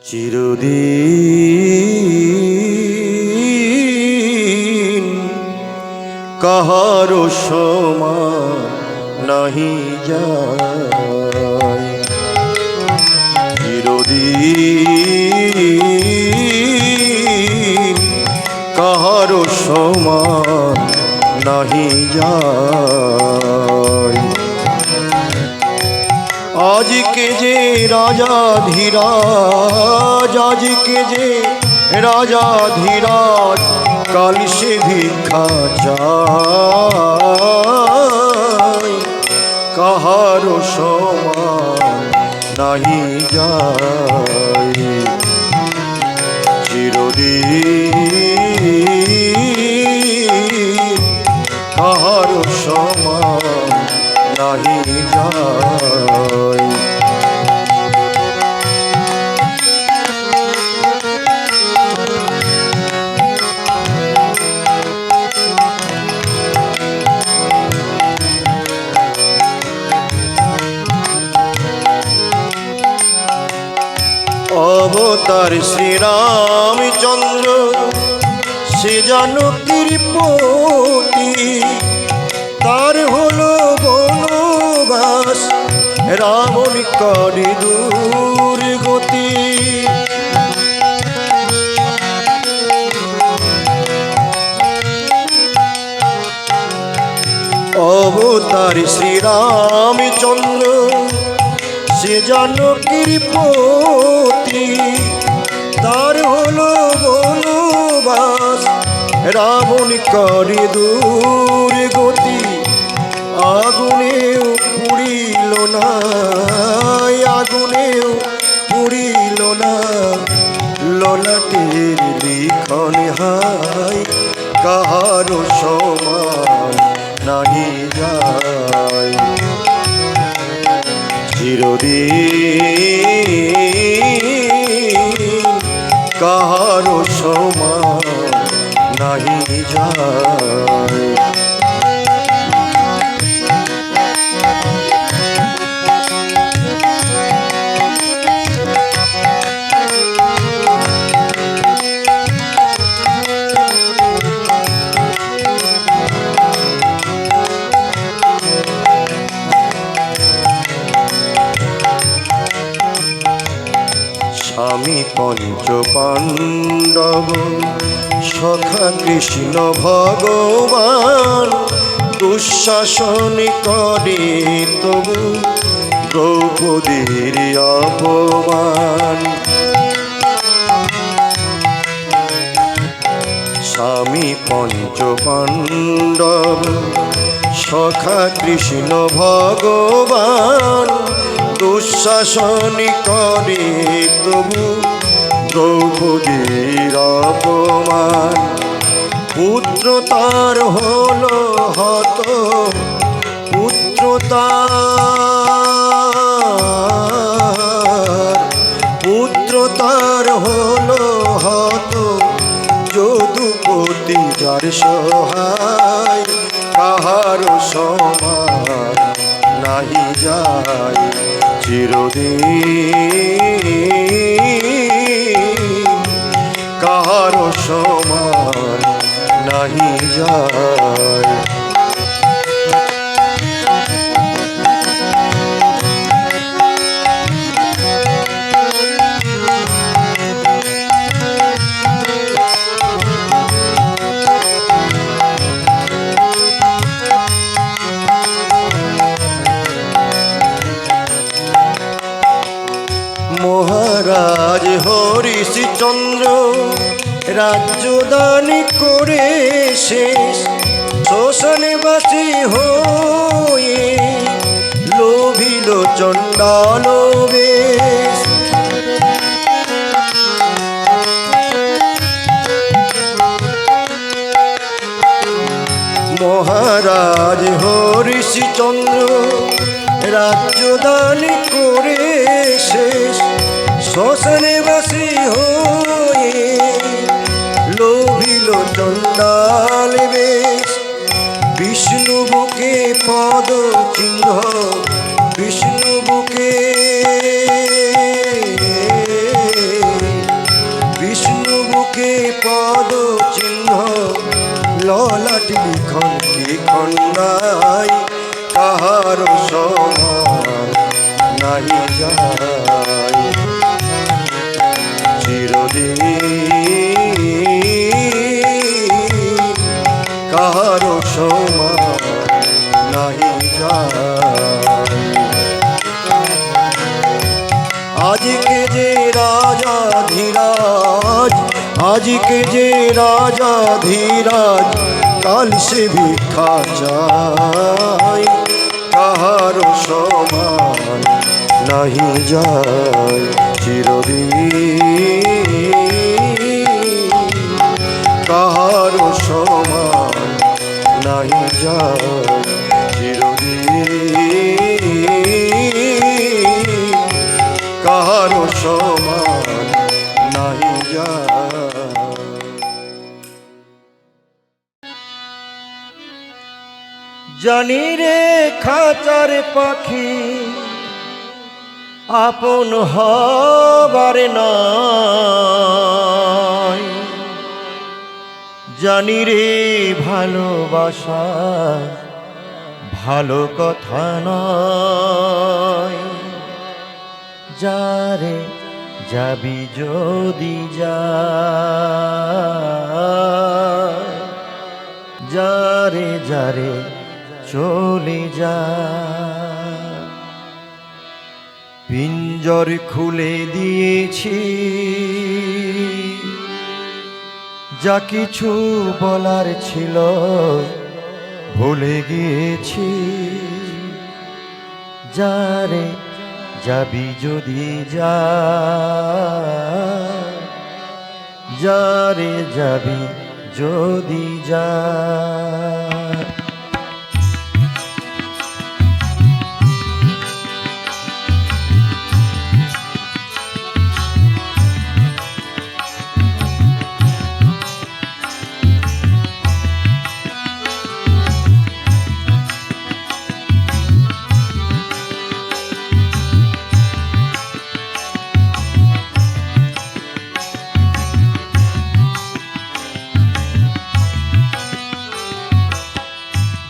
চিরদিন কাহারো সমান নাহি যায়, চিরদিন কাহারো সমান নাহি যায়। আজকে যে রাজা ধীরাজ, আজকে যে রাজা ধীরাজ, কাল সে ভিক্ষা চায়, কাহারো সমান নাহি যায়। চিরদিন কাহারো সমান নাহি যায়। অবতার শ্রীরামচন্দ্র সে জানকীর পতি, তার হলো বনবাস রাবণ করে দুর্গতি। অবতার শ্রীরামচন্দ্র সে জানকীর পতি, তার হলো বনবাস রাবণ করে দুর্গতি। আগুনেও পুড়িল না, আগুনেও পুড়িল না ললাটের লিখন হায়, কাহারো সমান নাহি যায়। চিরদিন কাহারো সমান নাহি যায়। স্বামী পঞ্চ পাণ্ডব সখা কৃষ্ণ ভগবান, দুঃশাসন করে তবু দ্রৌপদীর অপমান। স্বামী পঞ্চ পাণ্ডব সখা কৃষ্ণ ভগবান, দুঃশাসন করে তবু দ্রৌপদীর অপমান। পুত্র তার হলো হত, পুত্র তার হলো হত, যদুপতি যার সহায়, কাহারো সমান নাহি যায়। চিরদিন কাহারো সমান নাহি যায়। মহারাজ হরিশ্চন্দ্র রাজ্যদান করে শেষ, শ্মশানবাসী হয়ে লোভিল চণ্ডাল বেশ। মহারাজ হরিশ্চন্দ্র রাজ্যদান করে শেষ, শ্মশানবাসী হয়ে লোভিল চণ্ডাল বেশ। বিষ্ণু বুকে পদ চিহ্ন, বিষ্ণু বুকে পাটি লিখন কি খন্ডাই কাহার সমান নাহি যায় চিরদিন কাহার সমান নাহি যায় আজকে যে রাজা ধীরাজ আজকে যে রাজা ধীরাজ কাল সে ভিক্ষা চায় কাহার সমান নাহি যায় চিরদিন কাহার সমান নাহি যায় চিরদিন কাহার সমান নাহি যায় জানি রে খাঁচার পাখি আপন হবার নয় জানি রে ভালোবাসা ভালো কথা নয় যারে যাবি যদি যা যারে যারে চলে যা পিঞ্জর খুলে দিয়েছি যা কিছু বলার ছিল ভুলে গিয়েছি যারে যাবি যদি যা যারে যাবি যদি যা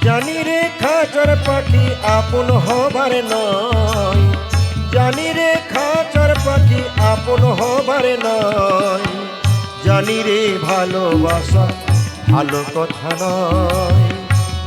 জানি রে খাঁচার পাখি আপন হবার নয় জানি রে খাঁচার পাখি আপন হবার নয় জানি রে ভালোবাসা ভালো কথা নয়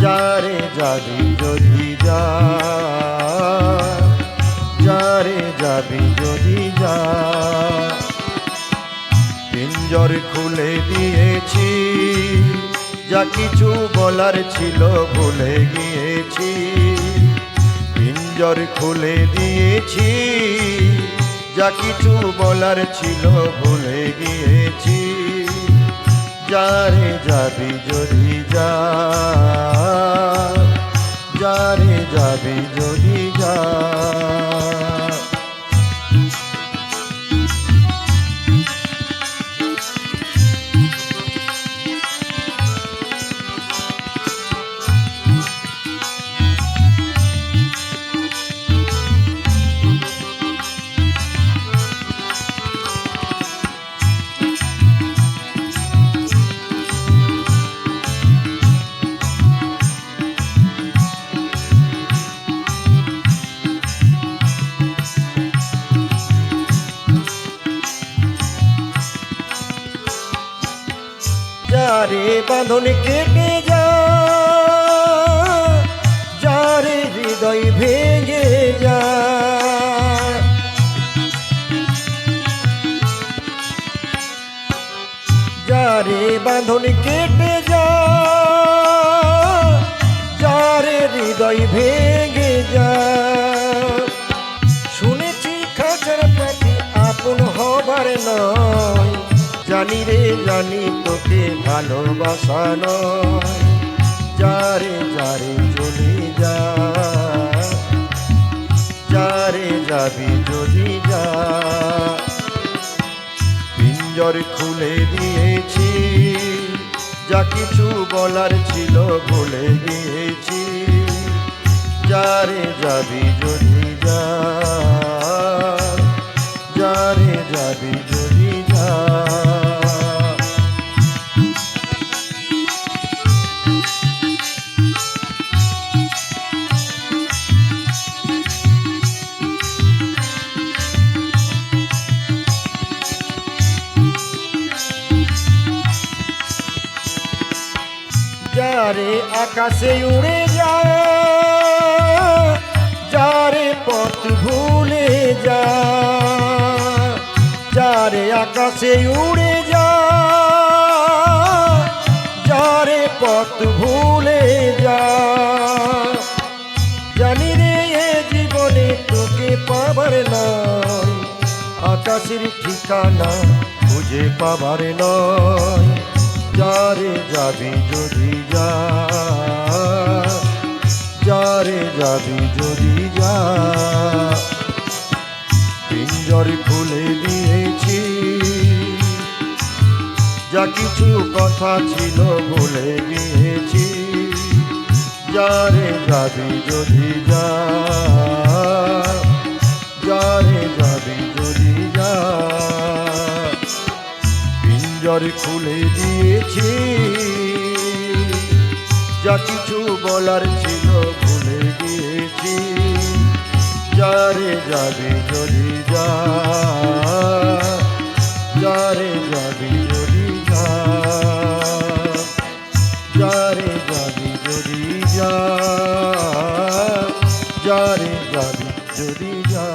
যারে যাবি যদি যা যারে যাবি যদি যা পিঞ্জর খুলে দিয়েছি যা কিছু বলার ছিল ভুলে গিয়েছি পিঞ্জর খুলে দিয়েছি যা কিছু বলার ছিল ভুলে গিয়েছি যারে যাবি যদি যা যারে যাবি যদি যা যারে বাঁধন কেটে যা যারে হৃদয় ভেঙে যা যারে বাঁধন কেটে যা যারে হৃদয় ভেঙে যা শুনেছি খাঁচার পাখি আপন হবার নয় জানি রে জানি তোকে ভালোবাসা নয় যারে যারে চলে যা যারে যাবি যদি যা পিঞ্জর খুলে দিয়েছি যা কিছু বলার ছিল ভুলে গিয়েছি যারে যাবি যদি যা যারে যাবি যদি যা যারে আকাশে উড়ে যা, যারে পথ ভুলে যা, যারে আকাশে উড়ে যা, যারে পথ ভুলে যা। জানি রে এ জীবনে তোকে পাবার নয়, আকাশের ঠিকানা খুঁজে পাবার নয়। যারে যাবি যদি যা, যারে যাবি যদি যা। পিঞ্জর খুলে দিয়েছি, যা কিছু কথা ছিল ভুলে গিয়েছি। যারে যাবি যদি যা, যারে যাবি যদি যা। পিঞ্জর খুলে দিয়েছি, যা কিছু বলার ছিল ভুলে গিয়েছি। যারে যাবি যদি যা, যারে যাবি যদি যা, যারে যাবি যদি যা, যারে যাবি যদি যা।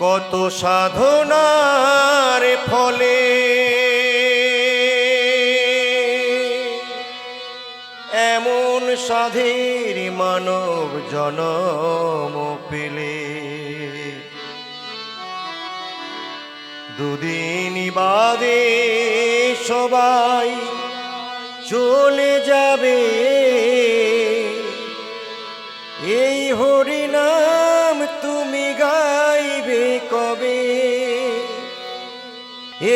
কত সাধনার ফলে এমন সাধের মানব জনম পেলে, দুদিন বাদে সবাই চলে যাবে। এই হরিনাম তুমি গাইবে কবে?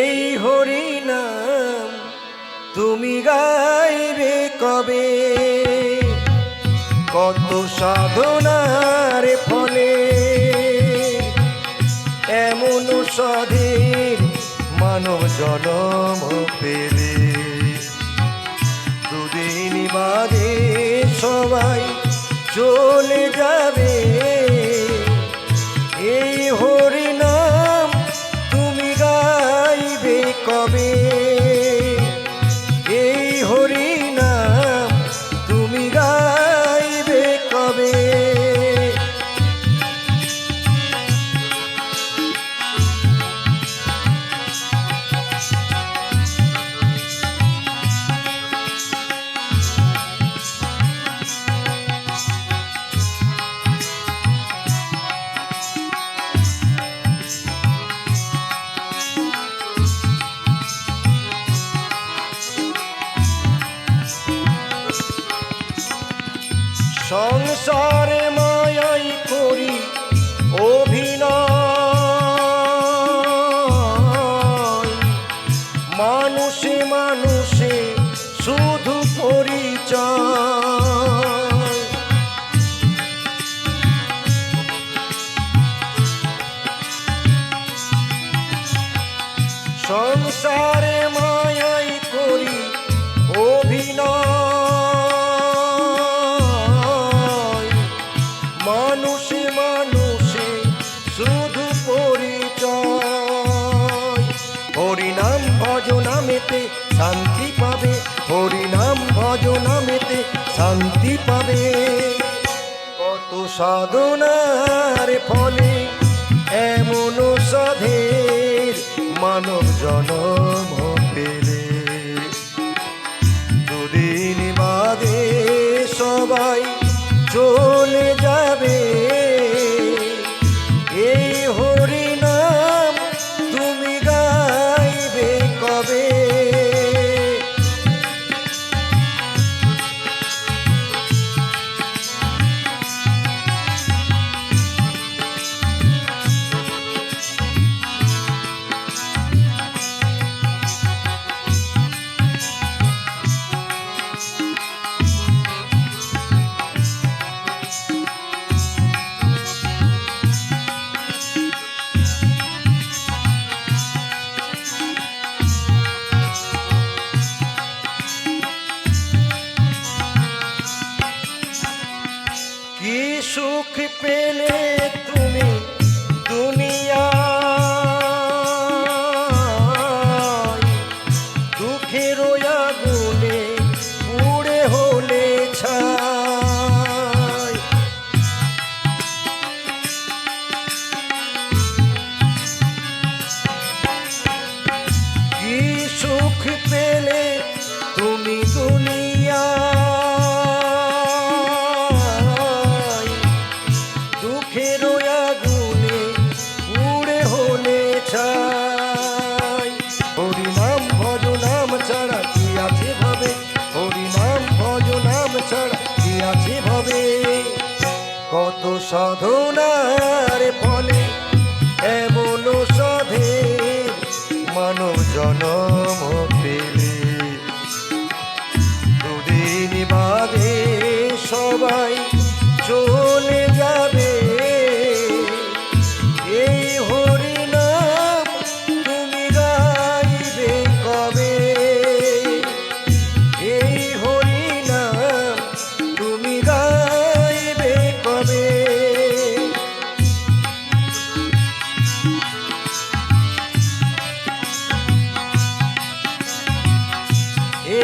এই হরিনাম তুমি গাইবে কবে? কত সাধনার ফলে এমন সাধের মানব জনম পেলে, দুদিন বাদে সবাই চলে যাবে। এই হরিনাম তুমি গাইবে কবে? এই হরিনাম তুমি গাইবে কবে? সংসারে মায়াই করি অভিনয়, মানুষে মানুষে শুধু পরিচয়। সংসারে মায়াই করি অভিনয়, মানুষে মানুষে শুধু পরিচয়। হরিনাম ভজনামেতে শান্তি পাবে, হরিনাম ভজনামেতে শান্তি পাবে। কত সাধনার ফলে এমন সাধের মানব জনম পেলে, দুদিন বাদে সবাই চলে যাবে। এই হরিনাম তুমি গাইবে কবে? কি সুখ পেলে তুমি দুনিয়ায়, সাধনার ফলে এমন সাধের মানব জনম পেলে, দুদিন বাদে সবাই চলে যাবে। এই হরিনাম তুমি গাইবে কবে? এই হরিনাম তুমি গাইবে কবে?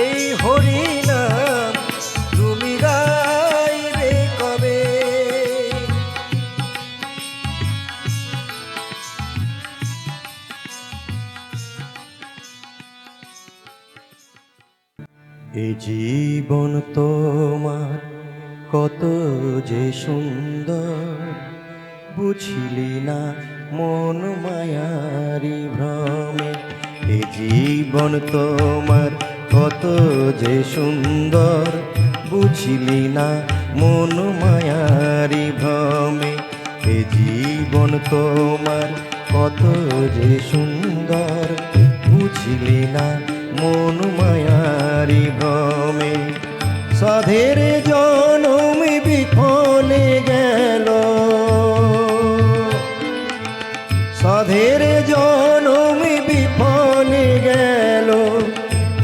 এই হরিনাম তুমি গাইবে কবে? এই জীবন তোমার কত যে সুন্দর, বুঝলি না মন মায়ারি ভ্রমে। এই জীবন তোমার কত যে সুন্দর, বুঝলি না মন মায়ারি ভ্রমে। এই জীবন তোমার কত যে সুন্দর, বুঝলি না মন মায়ারি ভ্রমে। সাধের জনম বিফলে গেল, সাধের জনম বিফলে গেল,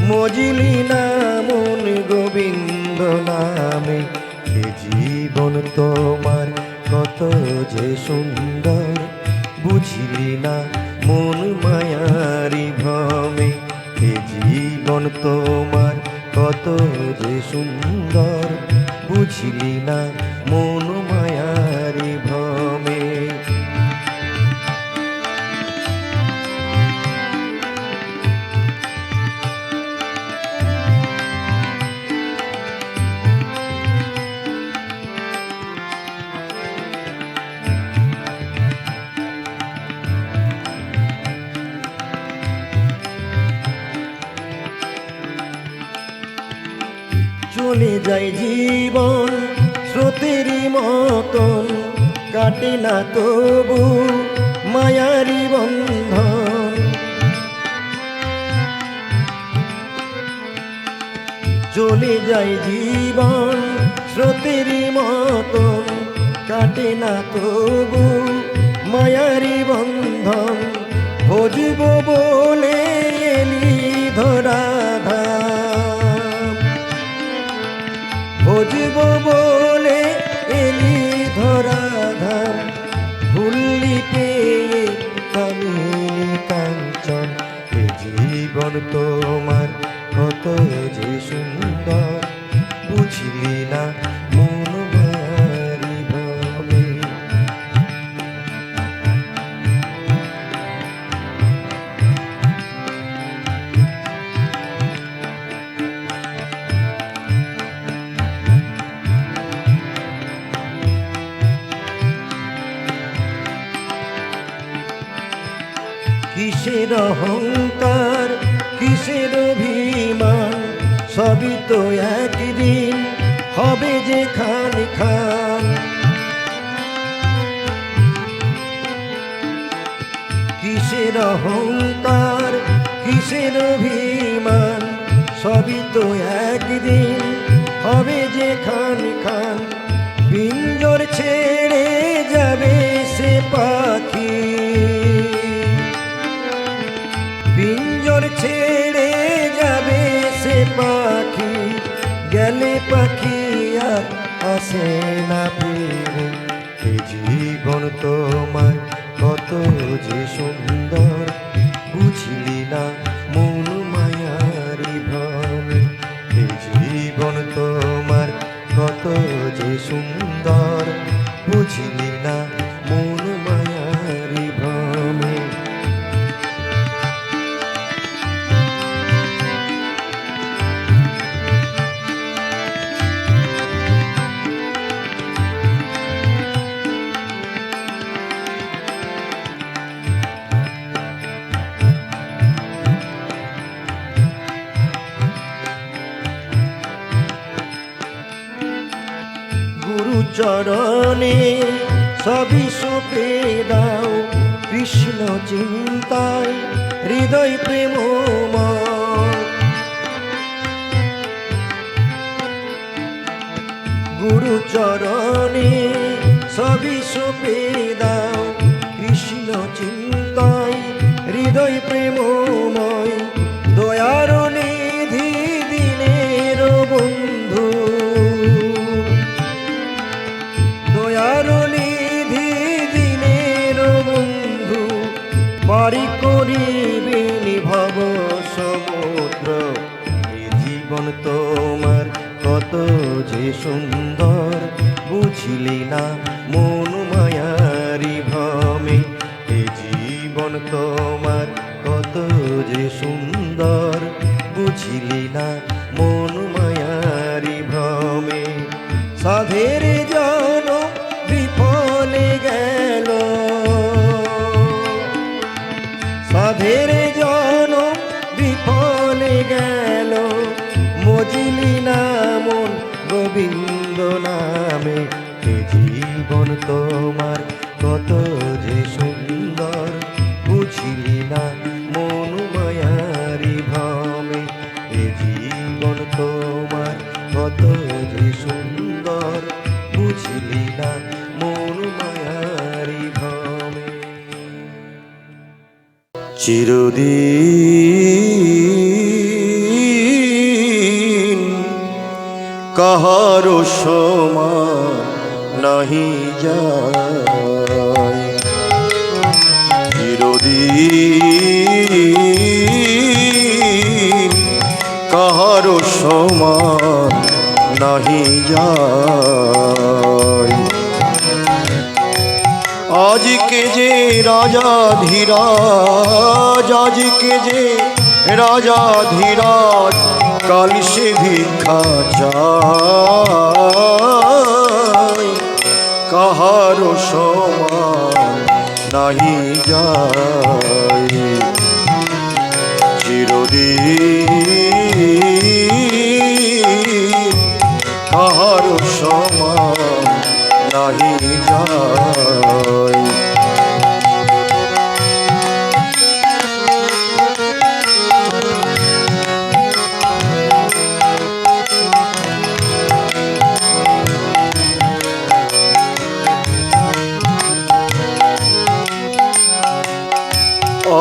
মজলি না মন গোবিন্দ নামে। এ জীবন তোমার কত যে সুন্দর, বুঝলি না মন মায়ারি ভ্রমে। এ জীবন তোমার কত যে সুন্দর, বুঝলি না মন মায়ারি ভ্রমে। চলে যায় জীবন স্রোতের মতন, কাটে না তবু মায়ারি বন্ধন। চলে যায় জীবন স্রোতের মতন, কাটে না তবু মায়ারি বন্ধন। ভজব বলে এলি ধরাধাম, ভজব বলে এলি ধরাধাম। ভুললি পেয়ে কামিনী কাঞ্চন। এ জীবন তোমার কত যে সুন্দর, বুঝলি না মন মায়ারি ভ্রমে। কিসের অহংকার, কিসের অভিমান, সবই তো একদিন হবে যে খান খান। কিসের অহংকার, কিসের অভিমান, সবই তো একদিন হবে যে খান খান। পিঞ্জর ছেড়ে যাবে সে পাখি, পিঞ্জর ছেড়ে যাবে সে পাখি। গেলে পাখি আর আসে না ফিরে। এ জীবন তোমার কত যে সুন্দর, বুঝলি না মন মায়ারি ভ্রমে। এ জীবন তোমার কত যে সুন্দর, বুঝলি না মন মায়ারি ভ্রমে। চরণে সবই সঁপে দাও কৃষ্ণ চিন্তায় হৃদয় প্রেমময়। গুরু চরণে সবই সঁপে দাও কৃষ্ণ চিন্তায় হৃদয় প্রেমময়। দয়ার নিধি দিনের বন্ধু, দয়ার নিধি দিনের বন্ধু, পারি করিবেন ভব সমুদ্র। এ জীবন তোমার কত যে সুন্দর, বুঝলি না মন মায়ারি ভ্রমে। এ জীবন তোমার কত যে সুন্দর, বুঝলি না মন মায়ারি ভ্রমে। সাধের জন বিফলে গেল, সাধের জন বিফলে গেল, মজিলি না মন গোবিন্দ নামে। এ জীবন তোমার কত যে সুন্দর, বুঝলি না মন মায়ারি ভ্রমে। এ জীবন তোমার কত যে সুন্দর, বুঝলি না মন মায়ারি ভ্রমে। চিরদিন কাহারো সমান নাহি যায়, চিরদিন কাহারো সমান নাহি যায়। আজকে যে রাজা ধীরাজ, আজকে যে রাজা ধীরাজ, কাল সে ভিক্ষা চায়। কাহারো সমান নাহি যায়, চিরদিন কাহারো সমান নাহি যায়।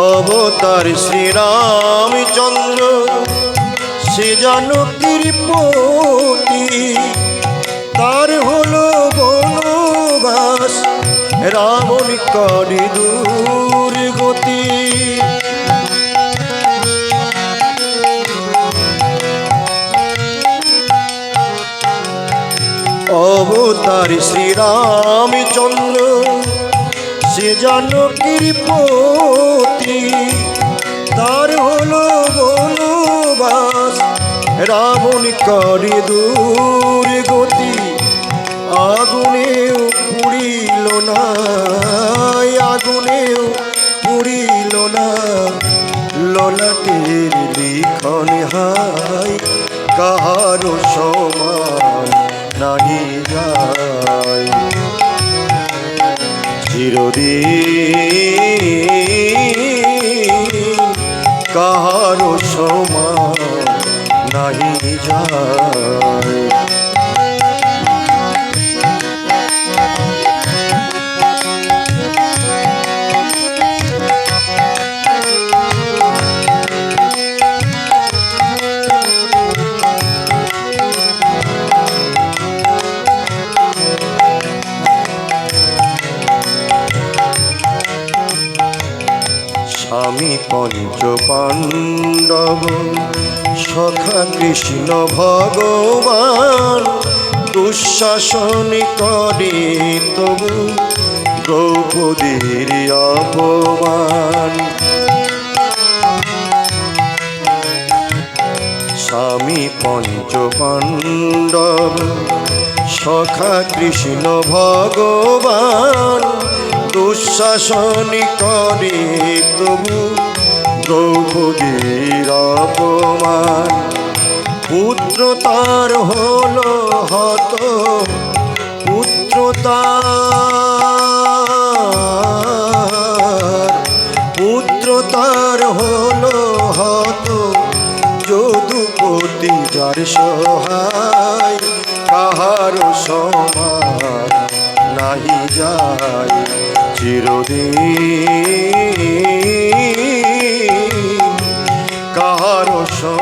অবতার শ্রীরামচন্দ্র সে জানকীর পতি, তার হলো বনবাস রাবণ করে দুর্গতি। অবতার শ্রীরামচন্দ্র সে জানকীর পতি, তার হলো বনবাস রাবণ করে দুর্গতি। আগুনেও পুড়িল না, আগুনেও পুড়িল না ললাটের লিখন হায়। কাহারো সমান নাহি যায়, চিরদিন কাহারো সমান নাহি যায়। স্বামী পঞ্চ পাণ্ডব সখা কৃষ্ণ ভগবান, দুঃশাসন করে তবু দ্রৌপদীর অপমান। স্বামী পঞ্চ পাণ্ডব সখা কৃষ্ণ ভগবান, দুঃশাসন করে তবু দ্রৌপদীর অপমান। পুত্র তার হলো হত, পুত্র তার রঘুপতি যার সহায় কাহার সমান নাহি যায় চিরদিন কাহার সমান